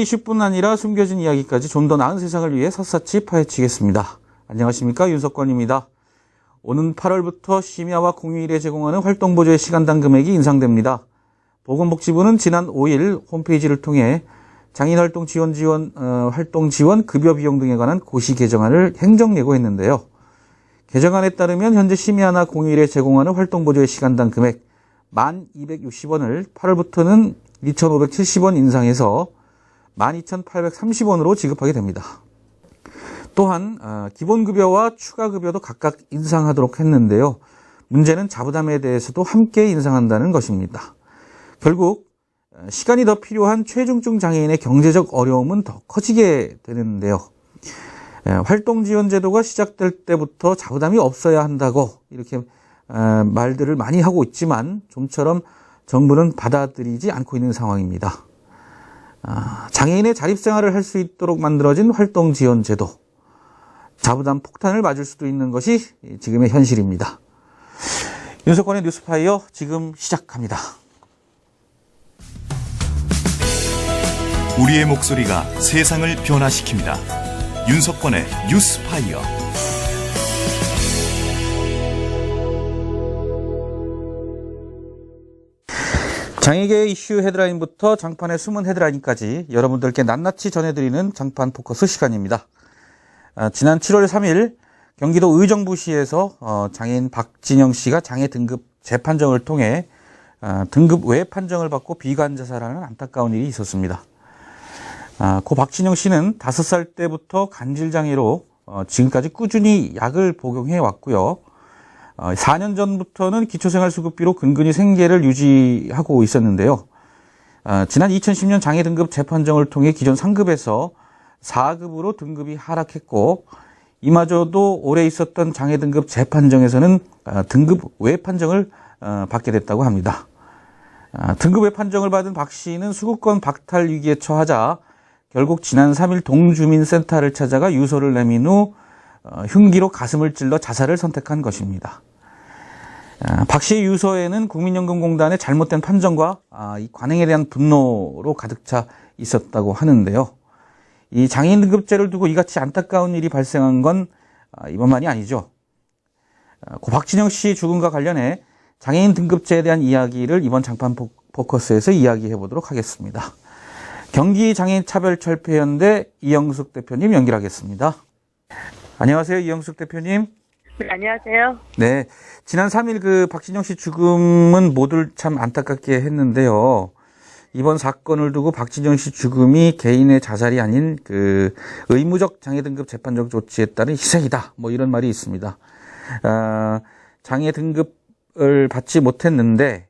이슈뿐 아니라 숨겨진 이야기까지 좀 더 나은 세상을 위해 샅샅이 파헤치겠습니다. 안녕하십니까, 윤석권입니다. 오는 8월부터 심야와 공휴일에 제공하는 활동보조의 시간당 금액이 인상됩니다. 보건복지부는 지난 5일 홈페이지를 통해 장애인활동 활동 지원 급여 비용 등에 관한 고시 개정안을 행정 예고했는데요. 개정안에 따르면 현재 심야나 공휴일에 제공하는 활동보조의 시간당 금액 1,260원을 8월부터는 2,570원 인상해서 12,830원으로 지급하게 됩니다. 또한 기본급여와 추가급여도 각각 인상하도록 했는데요. 문제는 자부담에 대해서도 함께 인상한다는 것입니다. 결국 시간이 더 필요한 최중증 장애인의 경제적 어려움은 더 커지게 되는데요. 활동지원제도가 시작될 때부터 자부담이 없어야 한다고 이렇게 말들을 많이 하고 있지만 좀처럼 정부는 받아들이지 않고 있는 상황입니다. 장애인의 자립생활을 할 수 있도록 만들어진 활동지원제도, 자부담 폭탄을 맞을 수도 있는 것이 지금의 현실입니다. 윤석권의 뉴스파이어 지금 시작합니다. 우리의 목소리가 세상을 변화시킵니다. 윤석권의 뉴스파이어. 장애계의 이슈 헤드라인부터 장판의 숨은 헤드라인까지 여러분들께 낱낱이 전해드리는 장판 포커스 시간입니다. 지난 7월 3일 경기도 의정부시에서 장애인 박진영 씨가 장애 등급 재판정을 통해 등급 외 판정을 받고 비관 자살하는 안타까운 일이 있었습니다. 고 박진영 씨는 5살 때부터 간질장애로 지금까지 꾸준히 약을 복용해 왔고요. 4년 전부터는 기초생활수급비로 근근히 생계를 유지하고 있었는데요. 지난 2010년 장애 등급 재판정을 통해 기존 3급에서 4급으로 등급이 하락했고, 이마저도 올해 있었던 장애 등급 재판정에서는 등급 외 판정을 받게 됐다고 합니다. 등급 외 판정을 받은 박 씨는 수급권 박탈 위기에 처하자 결국 지난 3일 동주민센터를 찾아가 유서를 내민 후 흉기로 가슴을 찔러 자살을 선택한 것입니다. 박 씨의 유서에는 국민연금공단의 잘못된 판정과 이 관행에 대한 분노로 가득 차 있었다고 하는데요. 이 장애인 등급제를 두고 이같이 안타까운 일이 발생한 건 이번만이 아니죠. 고 박진영 씨 죽음과 관련해 장애인 등급제에 대한 이야기를 이번 장판 포커스에서 이야기해 보도록 하겠습니다. 경기장애인차별철폐연대 이영숙 대표님 연결하겠습니다. 안녕하세요, 이영숙 대표님. 네, 안녕하세요. 네, 지난 3일 박진영 씨 죽음은 모두를 참 안타깝게 했는데요. 이번 사건을 두고 박진영 씨 죽음이 개인의 자살이 아닌 의무적 장애 등급 재판적 조치에 따른 희생이다. 이런 말이 있습니다. 장애 등급을 받지 못했는데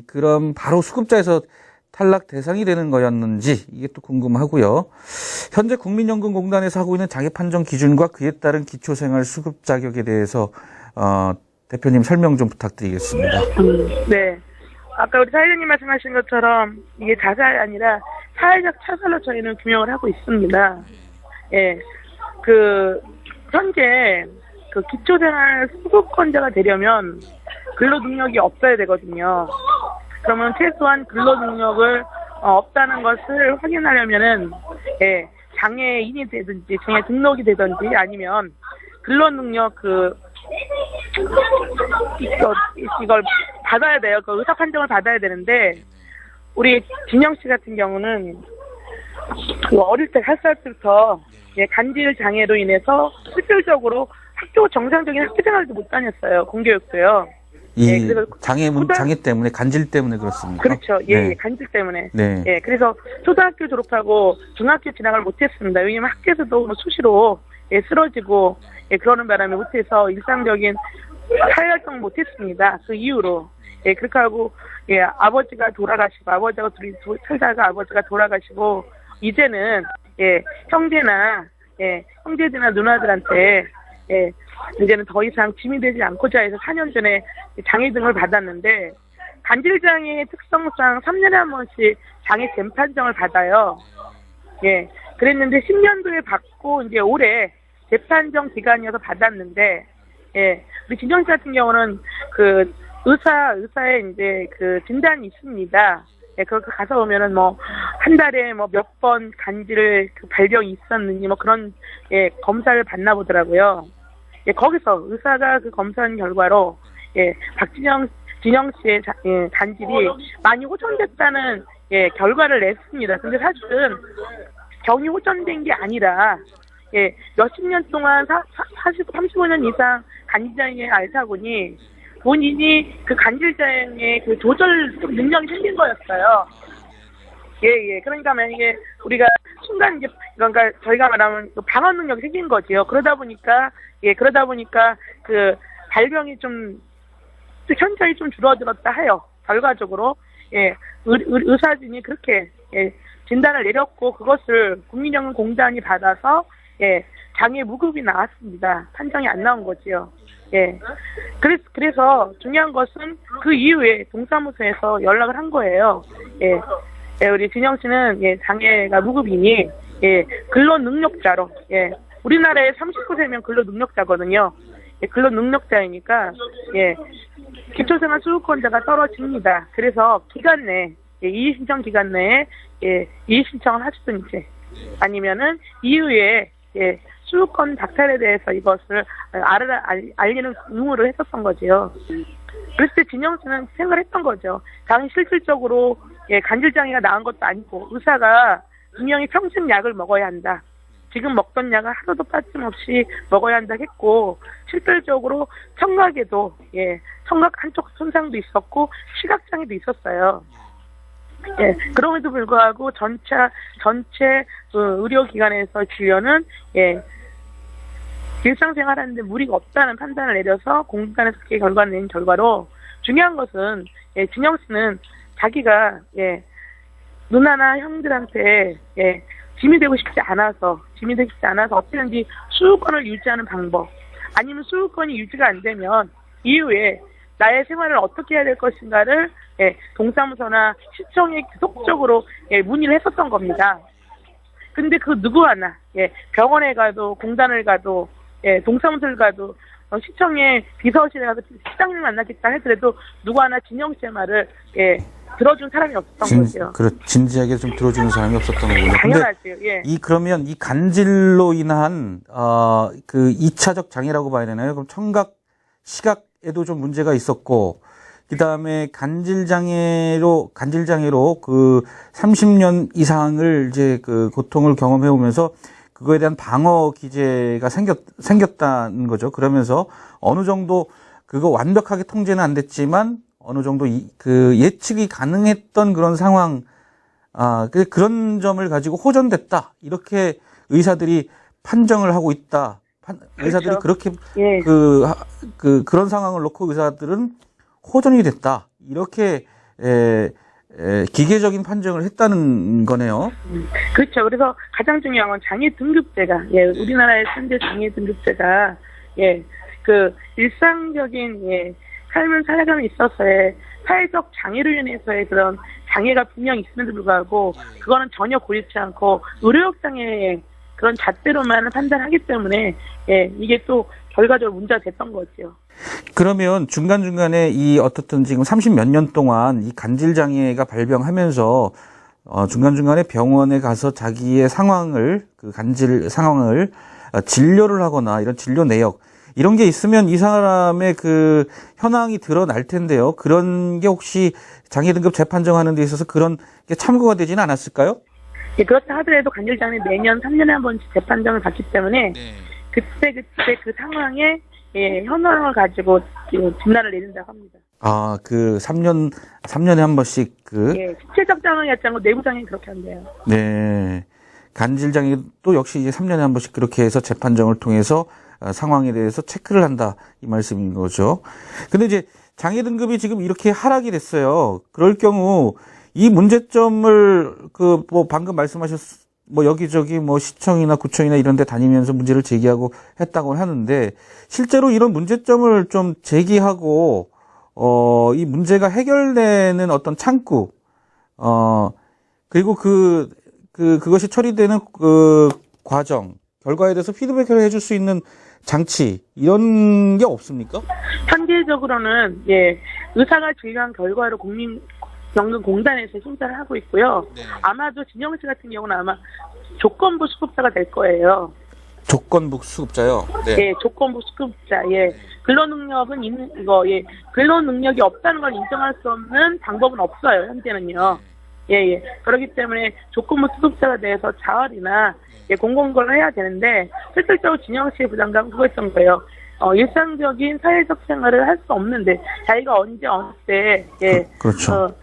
그럼 바로 수급자에서 탈락 대상이 되는 거였는지 이게 또 궁금하고요. 현재 국민연금공단에서 하고 있는 장애 판정 기준과 그에 따른 기초생활 수급 자격에 대해서 대표님 설명 좀 부탁드리겠습니다. 네. 아까 우리 사회자님 말씀하신 것처럼 이게 자살이 아니라 사회적 차별로 저희는 규명을 하고 있습니다. 예. 현재 기초생활 수급권자가 되려면 근로능력이 없어야 되거든요. 그러면 최소한 근로능력을 없다는 것을 확인하려면은 장애인이 되든지 장애 등록이 되든지 아니면 근로능력 이걸 받아야 돼요. 의사 판정을 받아야 되는데 우리 진영 씨 같은 경우는 어릴 때 8살 때부터 간질 장애로 인해서 실질적으로 정상적인 학교 생활도 못 다녔어요. 공교육도요. 그래서 장애 때문에, 간질 때문에 그렇습니까? 그렇죠. 네. 간질 때문에. 네. 그래서 초등학교 졸업하고 중학교 진학을 못했습니다. 왜냐면 학교에서도 수시로 쓰러지고 그러는 바람에 못해서 일상적인 사회활동 못했습니다. 그 이후로. 그렇게 하고 아버지가 돌아가시고 아버지가 둘이 살다가 아버지가 돌아가시고 이제는 형제들이나 누나들한테 이제는 더 이상 짐이 되지 않고자 해서 4년 전에 장애 등을 받았는데 간질장애의 특성상 3년에 한 번씩 장애 재판정을 받아요. 그랬는데 10년도에 받고 이제 올해 재판정 기간이어서 받았는데 우리 진정 씨 같은 경우는 의사의 이제 진단이 있습니다. 예, 그렇게 가서 보면은 뭐, 한 달에 뭐 몇 번 간질 그 발병이 있었는지 뭐 그런, 예, 검사를 받나 보더라고요. 예, 거기서 의사가 그 검사한 결과로, 예, 진영 씨의 간질이 많이 호전됐다는, 예, 결과를 냈습니다. 근데 사실은 병이 호전된 게 아니라, 예, 몇십 년 동안 35년 이상 간질장애 앓다 보니 본인이 그 간질장애 그 조절 능력이 생긴 거였어요. 예. 그러니까 만약에 우리가 순간 이제, 그러니까 저희가 말하면 그 방어 능력이 생긴 거지요. 그러다 보니까 그 발병이 좀 현저히 좀 줄어들었다 해요. 결과적으로. 예, 의사진이 그렇게, 예, 진단을 내렸고, 그것을 국민연금공단이 받아서, 예, 장애 무급이 나왔습니다. 판정이 안 나온 거지요. 예. 그래서 중요한 것은 그 이후에 동사무소에서 연락을 한 거예요. 예. 예, 우리 진영 씨는, 예, 장애가 무급이니, 예, 근로능력자로, 예, 우리나라에 39세면 근로능력자거든요. 예, 근로능력자이니까, 예, 기초생활수급권자가 떨어집니다. 그래서 기간 내에, 예, 이의신청 기간 내에, 예, 이의신청을 하시든지, 아니면은 이후에, 예, 수급권 박탈에 대해서 이것을 알리는 의무를 했었던 거지요. 그랬을 때 진영 씨는 생각을 했던 거죠. 당연히 실질적으로, 예, 간질장애가 나은 것도 아니고, 의사가 분명히 평생 약을 먹어야 한다. 지금 먹던 약을 하루도 빠짐없이 먹어야 한다 했고, 실질적으로 청각에도, 예, 청각 한쪽 손상도 있었고, 시각장애도 있었어요. 예, 그럼에도 불구하고 전체 의료기관에서 진료는, 예, 일상생활하는데 무리가 없다는 판단을 내려서 공단에서 그렇게 결과를 낸 결과로, 중요한 것은, 예, 진영 씨는 자기가, 예, 누나나 형들한테, 예, 짐이 되고 싶지 않아서 어떻게든지 수급권을 유지하는 방법, 아니면 수급권이 유지가 안 되면 이후에 나의 생활을 어떻게 해야 될 것인가를, 예, 동사무소나 시청에 계속적으로, 예, 문의를 했었던 겁니다. 근데 그 누구 하나, 예, 병원에 가도, 공단을 가도, 예, 동사무소를 가도, 시청에 비서실에 가서 시장님 만나겠다 하더라도 누구 하나 진영 씨의 말을, 예, 들어준 사람이 없었던 거죠. 진지하게 좀 들어주는 사람이 없었던 거군요. 당연하죠. 예. 그러면 이 간질로 인한, 그 2차적 장애라고 봐야 되나요? 그럼 청각, 시각에도 좀 문제가 있었고, 그 다음에 간질장애로 그 30년 이상을 이제 그 고통을 경험해 오면서 그거에 대한 방어 기제가 생겼다는 거죠. 그러면서 어느 정도 그거 완벽하게 통제는 안 됐지만 어느 정도 그 예측이 가능했던 그런 상황, 그런 점을 가지고 호전됐다. 이렇게 의사들이 판정을 하고 있다. 의사들이 그렇게, 예. 그런 상황을 놓고 의사들은 호전이 됐다. 이렇게, 기계적인 판정을 했다는 거네요. 그렇죠. 그래서 가장 중요한 건 장애 등급제가, 예, 우리나라의 현재 장애 등급제가, 예, 그 일상적인, 예, 삶을 살아감에 있어서의 사회적 장애로 인해서의 그런 장애가 분명히 있음에도 불구하고 그거는 전혀 고려치 않고 의료적 장애의 그런 잣대로만 판단하기 때문에, 예, 이게 또 결과적으로 문제가 됐던 거죠. 그러면 중간중간에 어떻든 지금 30 몇 년 동안 이 간질장애가 발병하면서, 중간중간에 병원에 가서 자기의 상황을, 그 간질 상황을, 진료를 하거나 이런 진료 내역, 이런 게 있으면 이 사람의 그 현황이 드러날 텐데요. 그런 게 혹시 장애 등급 재판정하는 데 있어서 그런 게 참고가 되지는 않았을까요? 예, 그렇다 하더라도 간질장애 매년 3년에 한 번씩 재판정을 받기 때문에, 네. 그때 그 상황에, 예, 현황을 가지고 진단을 내린다고 합니다. 그 3년에 한 번씩 예, 신체적 장애였지 않고 내부 장애 그렇게 한대요. 네. 간질장애도 역시 이제 3년에 한 번씩 그렇게 해서 재판정을 통해서 상황에 대해서 체크를 한다. 이 말씀인 거죠. 근데 이제 장애 등급이 지금 이렇게 하락이 됐어요. 그럴 경우 이 문제점을 방금 여기저기 시청이나 구청이나 이런 데 다니면서 문제를 제기하고 했다고 하는데 실제로 이런 문제점을 좀 제기하고 이 문제가 해결되는 어떤 창구 그리고 그것이 처리되는 그 과정 결과에 대해서 피드백을 해줄 수 있는 장치 이런 게 없습니까? 현재적으로는, 예, 의사가 진료한 결과로 연금공단에서 심사를 하고 있고요. 네. 아마도 진영 씨 같은 경우는 아마 조건부 수급자가 될 거예요. 조건부 수급자요. 네. 예, 조건부 수급자. 예, 근로능력은 있는 이거 예, 근로능력이 없다는 걸 인정할 수 없는 방법은 없어요. 현재는요. 예. 그렇기 때문에 조건부 수급자가 돼서 자활이나 공공근로 해야 되는데 실질적으로 진영 씨의 부담감은 그거였던 거예요. 일상적인 사회적 생활을 할 수 없는데 자기가 언제 어느 때 그렇죠.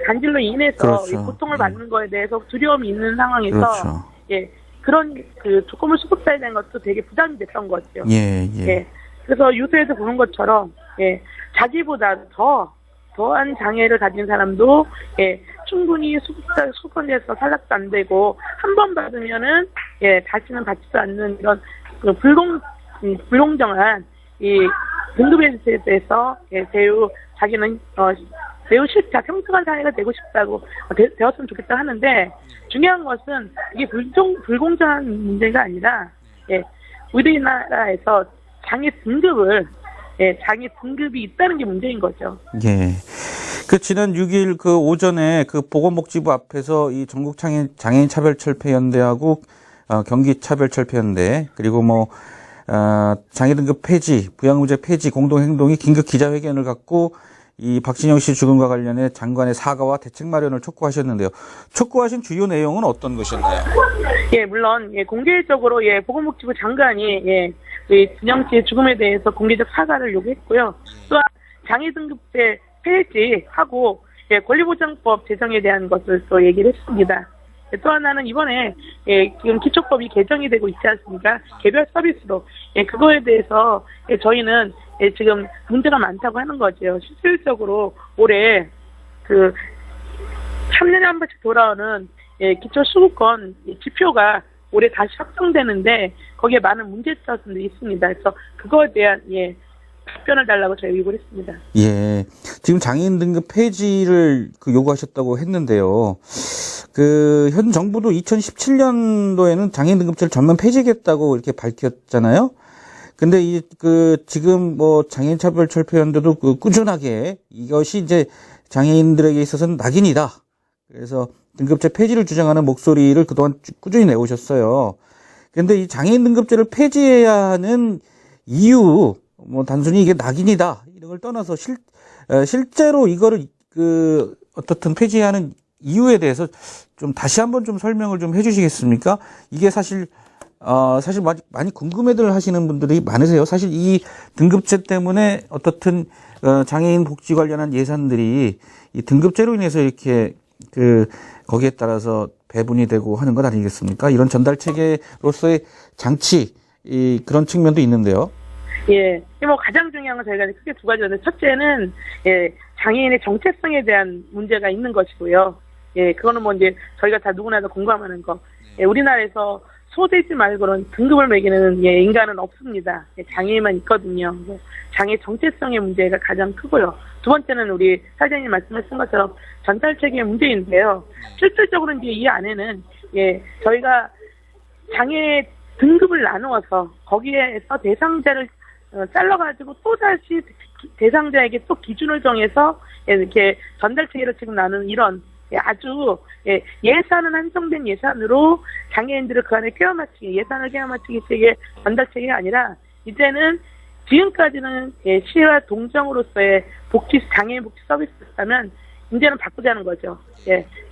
간질로 인해서 그렇죠. 고통을 받는 거에 대해서 두려움이 있는 상황에서 그렇죠. 그런 그 조건부 수급자에 대한 것도 되게 부담이 됐던 거죠. 예. 그래서 유서에서 보는 것처럼 자기보다 더한 장애를 가진 사람도 충분히 수급권에서 탈락도 안 되고 한 번 받으면은 다시는 받지도 않는 이런 그 불공정한 이 등급에 대해서 자기는 매우 싫다, 평등한 사회가 되고 싶다고 되었으면 좋겠다 하는데 중요한 것은 이게 불공정한 문제가 아니라 우리나라에서 장애 등급이 있다는 게 문제인 거죠. 예. 그 지난 6일 그 오전에 그 보건복지부 앞에서 이 전국 장애인 차별철폐연대하고 경기 차별철폐연대 그리고 장애 등급 폐지, 부양문제 폐지 공동행동이 긴급 기자회견을 갖고 이 박진영 씨 죽음과 관련해 장관의 사과와 대책 마련을 촉구하셨는데요. 촉구하신 주요 내용은 어떤 것이었나요? 물론 공개적으로 보건복지부 장관이 진영 씨의 죽음에 대해서 공개적 사과를 요구했고요. 또한 장애 등급제 폐지하고 권리보장법 제정에 대한 것을 또 얘기를 했습니다. 또 하나는 이번에 지금 기초법이 개정이 되고 있지 않습니까? 개별 서비스로 그거에 대해서 저희는 지금 문제가 많다고 하는 거죠. 실질적으로 올해 그 3년에 한 번씩 돌아오는 기초 수급권 지표가 올해 다시 확정되는데 거기에 많은 문제점들이 있습니다. 그래서 그거에 대한 답변을 달라고 저희 요구를 했습니다. 예. 지금 장애인 등급 폐지를 요구하셨다고 했는데요. 현 정부도 2017년도에는 장애인 등급제를 전면 폐지하겠다고 이렇게 밝혔잖아요. 근데 지금 장애인 차별철폐연대도 꾸준하게 이것이 이제 장애인들에게 있어서는 낙인이다. 그래서 등급제 폐지를 주장하는 목소리를 그동안 꾸준히 내오셨어요. 그런데 이 장애인 등급제를 폐지해야 하는 이유, 단순히 이게 낙인이다. 이런 걸 떠나서 실제로 이거를 어떻든 폐지하는 이유에 대해서 좀 다시 한번 좀 설명을 좀 해주시겠습니까? 이게 사실 많이 궁금해들 하시는 분들이 많으세요. 사실 이 등급제 때문에 어떻든 장애인 복지 관련한 예산들이 이 등급제로 인해서 이렇게 거기에 따라서 배분이 되고 하는 것 아니겠습니까? 이런 전달 체계로서의 장치 그런 측면도 있는데요. 가장 중요한 건 저희가 크게 두 가지인데 첫째는 장애인의 정체성에 대한 문제가 있는 것이고요. 그거는 이제 저희가 다 누구나 다 공감하는 거. 우리나라에서 소되지 말고는 등급을 매기는 인간은 없습니다. 장애인만 있거든요. 장애 정체성의 문제가 가장 크고요. 두 번째는 우리 사장님 말씀하신 것처럼 전달체계의 문제인데요. 실질적으로 이제 이 안에는 저희가 장애 등급을 나누어서 거기에서 대상자를 잘라가지고 또다시 대상자에게 또 기준을 정해서 이렇게 전달체계로 지금 나누는 이런 아주 예산은 한정된 예산으로 장애인들을 그 안에 껴맞추기, 예산을 껴맞추기 식의 전달체계가 아니라 이제는 지금까지는 시와 동정으로서의 장애인 복지 서비스였다면 이제는 바꾸자는 거죠.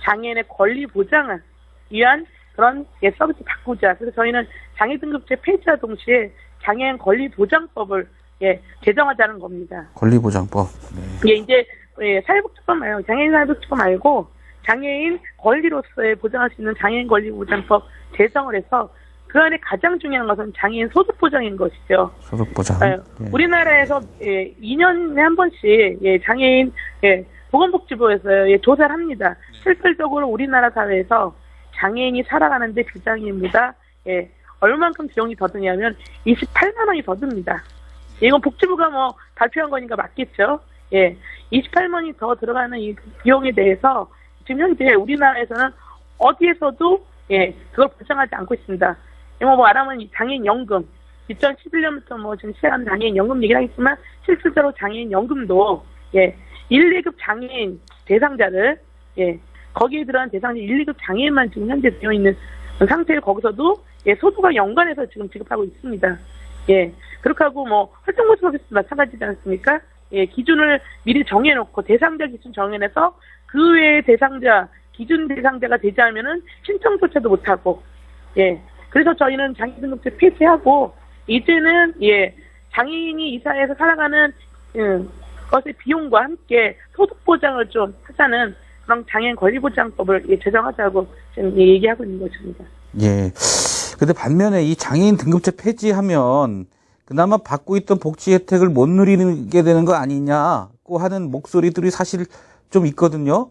장애인의 권리 보장을 위한 그런 서비스 바꾸자. 그래서 저희는 장애 등급제 폐지와 동시에 장애인 권리 보장법을 제정하자는 겁니다. 권리보장법. 네. 이제 사회복지법 말고 장애인 사회복지법 말고 장애인 권리로서의 보장할 수 있는 장애인 권리보장법 제정을 해서 그 안에 가장 중요한 것은 장애인 소득 보장인 것이죠. 소득 보장. 우리나라에서 2년에 한 번씩 장애인 보건복지부에서 조사를 합니다. 실질적으로 우리나라 사회에서 장애인이 살아가는데 비장애인보다 얼마만큼 비용이 더 드냐면 28만 원이 더 듭니다. 이건 복지부가 발표한 거니까 맞겠죠. 28만 원이 더 들어가는 이 비용에 대해서 지금 현재 우리나라에서는 어디에서도 그걸 보장하지 않고 있습니다. 말하면 장애인 연금 2011년부터 지금 시작하는 장애인 연금 얘기를 하겠지만 실질적으로 장애인 연금도 1, 2급 장애인 대상자를, 예, 거기에 들어간 대상자 1, 2급 장애인만 지금 현재 되어 있는 상태에 거기서도, 예, 소득과 연관해서 지금 지급하고 있습니다. 예, 그렇게 하고 활동보조 서비스 마찬가지지 않습니까? 예, 기준을 미리 정해놓고 대상자 기준 정해내서 그 외의 대상자, 기준 대상자가 되지 않으면은 신청조차도 못하고, 예, 그래서 저희는 장애 등급제 폐지하고, 이제는, 예, 장애인이 이 사회에서 살아가는, 것의 비용과 함께 소득 보장을 좀 하자는 그런 장애인 권리보장법을 제정하자고 지금 얘기하고 있는 것입니다. 예. 근데 반면에 이 장애인 등급제 폐지하면 그나마 받고 있던 복지 혜택을 못 누리게 되는 거 아니냐고 하는 목소리들이 사실 좀 있거든요.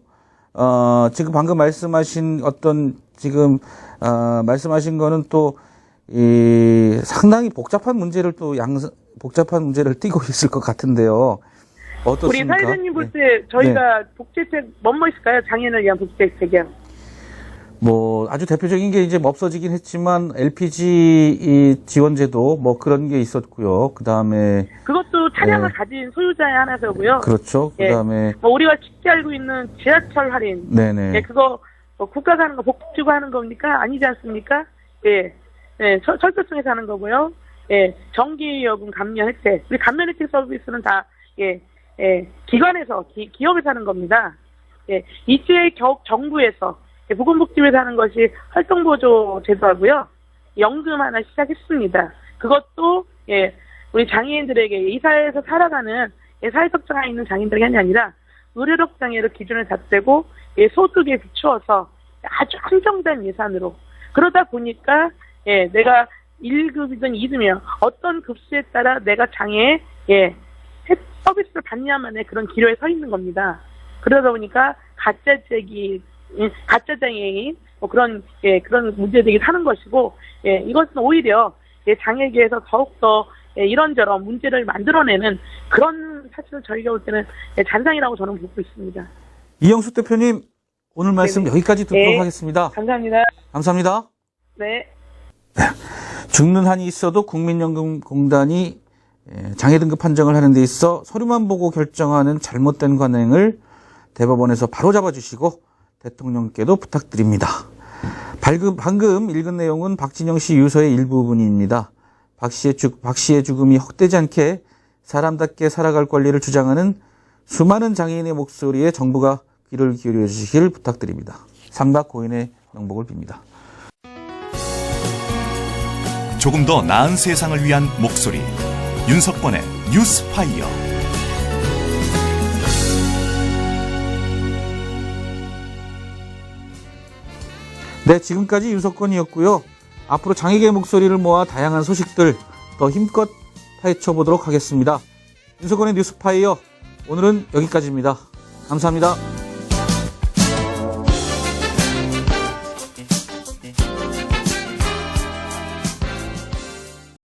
지금 방금 말씀하신 말씀하신 거는 또, 상당히 복잡한 문제를 띠고 있을 것 같은데요. 어떻습니까? 우리 사회자님 볼 때 저희가 복지 혜택 뭐뭐 있을까요? 장애인을 위한 복지 혜택이요. 아주 대표적인 게 이제 없어지긴 했지만 LPG 지원제도 그런 게 있었고요. 그 다음에 그것도 차량을 가진 소유자에 한해서고요. 그렇죠. 그 다음에 우리가 쉽게 알고 있는 지하철 할인. 네네. 예, 그거 국가가 하는 거 복지가 하는 겁니까? 아니지 않습니까? 예, 철도청에서 하는 거고요. 예, 전기요금 감면 혜택. 우리 감면 혜택 서비스는 다 기관에서 기업에서 하는 겁니다. 예, 이제 정부에서 보건복지부에서 하는 것이 활동보조 제도하고요. 연금 하나 시작했습니다. 그것도 우리 장애인들에게 이 사회에서 살아가는 사회적 장애 있는 장애인들이 아니라 의료적 장애를 기준을 잡되고 소득에 비추어서 아주 한정된 예산으로 그러다 보니까 내가 1급이든 2급이면 어떤 급수에 따라 내가 장애에 서비스를 받냐만의 그런 기로에 서 있는 겁니다. 그러다 보니까 가짜 장애인 그런 문제들이 사는 것이고 이것은 오히려 장애계에서 더욱더 이런저런 문제를 만들어내는 그런 사실을 저희가 볼 때는 잔상이라고 저는 보고 있습니다. 이영숙 대표님 오늘 말씀 여기까지 듣도록 하겠습니다. 감사합니다. 감사합니다. 네. 죽는 한이 있어도 국민연금공단이 장애 등급 판정을 하는 데 있어 서류만 보고 결정하는 잘못된 관행을 대법원에서 바로잡아 주시고 대통령께도 부탁드립니다. 방금 읽은 내용은 박진영 씨 유서의 일부분입니다. 박 씨의 죽음이 헛되지 않게 사람답게 살아갈 권리를 주장하는 수많은 장애인의 목소리에 정부가 귀를 기울여 주시길 부탁드립니다. 삼박 고인의 명복을 빕니다. 조금 더 나은 세상을 위한 목소리 윤석권의 뉴스파이어. 네, 지금까지 윤석권이었고요. 앞으로 장애계의 목소리를 모아 다양한 소식들 더 힘껏 파헤쳐 보도록 하겠습니다. 윤석권의 뉴스파이어 오늘은 여기까지입니다. 감사합니다.